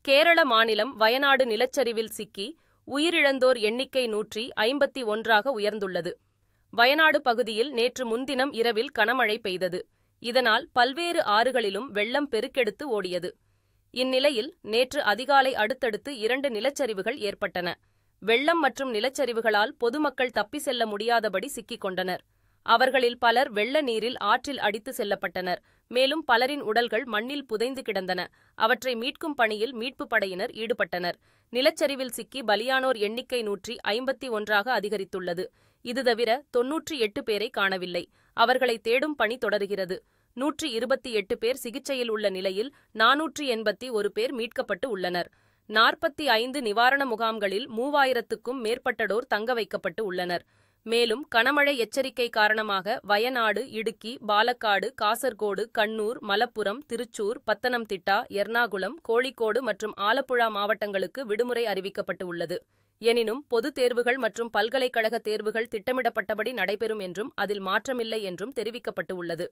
கேரள மாநிலம் வயநாடு நிலச்சரிவில் சிக்கி உயிரிழந்தோர் எண்ணிக்கை 151ஆக உயர்ந்துள்ளது. வயநாடு பகுதியில் நேற்று முன்தினம் இரவில் கனமழை பெய்தது. இதனால் பல்வேறு ஆறுகளிலும் வெள்ளம் பெருக்கெடுத்து ஓடியது. இந்நிலையில் நேற்று அதிகாலை அடுத்தடுத்து 2 நிலச்சரிவுகள் ஏற்பட்டன. வெள்ளம் மற்றும் நிலச்சரிவுகளால் பொதுமக்கள் தப்பி செல்ல முடியாதபடி சிக்கிக் கொண்டனர். அவர்களில் பலர் வெள்ள நீரில் ஆற்றில் அடித்து செல்லப்பட்டனர். மேலும் பலரின் உடல்கள் மண்ணில் புதைந்து கிடந்தன. அவற்றை மீட்கும் பணியில் மீட்புப் படையினர் ஈடுபட்டனர். நிலச்சரிவில் சிக்கி பலியானோர் எண்ணிக்கை 151ஆக அதிகரித்துள்ளது. இது தவிர 98 பேரை காணவில்லை. அவர்களை தேடும் பணி தொடருகிறது. 128 பேர் சிகிச்சையில் உள்ள நிலையில் 481 பேர் மீட்கப்பட்டு உள்ளனர். 45 நிவாரண முகாம்களில் 3000க்கும் மேற்பட்டோர் தங்க வைக்கப்பட்டு உள்ளனர். மேலும் கனமழை எச்சரிக்கை காரணமாக வயநாடு, இடுக்கி, பாலக்காடு, காசர்கோடு, கண்ணூர், மலப்புரம், திருச்சூர், பத்தனம்திட்டா, எர்ணாகுளம், கோழிக்கோடு மற்றும் ஆலப்புழா மாவட்டங்களுக்கு விடுமுறை அறிவிக்கப்பட்டு உள்ளது. எனினும் பொதுத் தேர்வுகள் மற்றும் பல்கலைக்கழக தேர்வுகள் திட்டமிடப்பட்டபடி நடைபெறும் என்றும் அதில் மாற்றமில்லை என்றும் தெரிவிக்கப்பட்டு உள்ளது.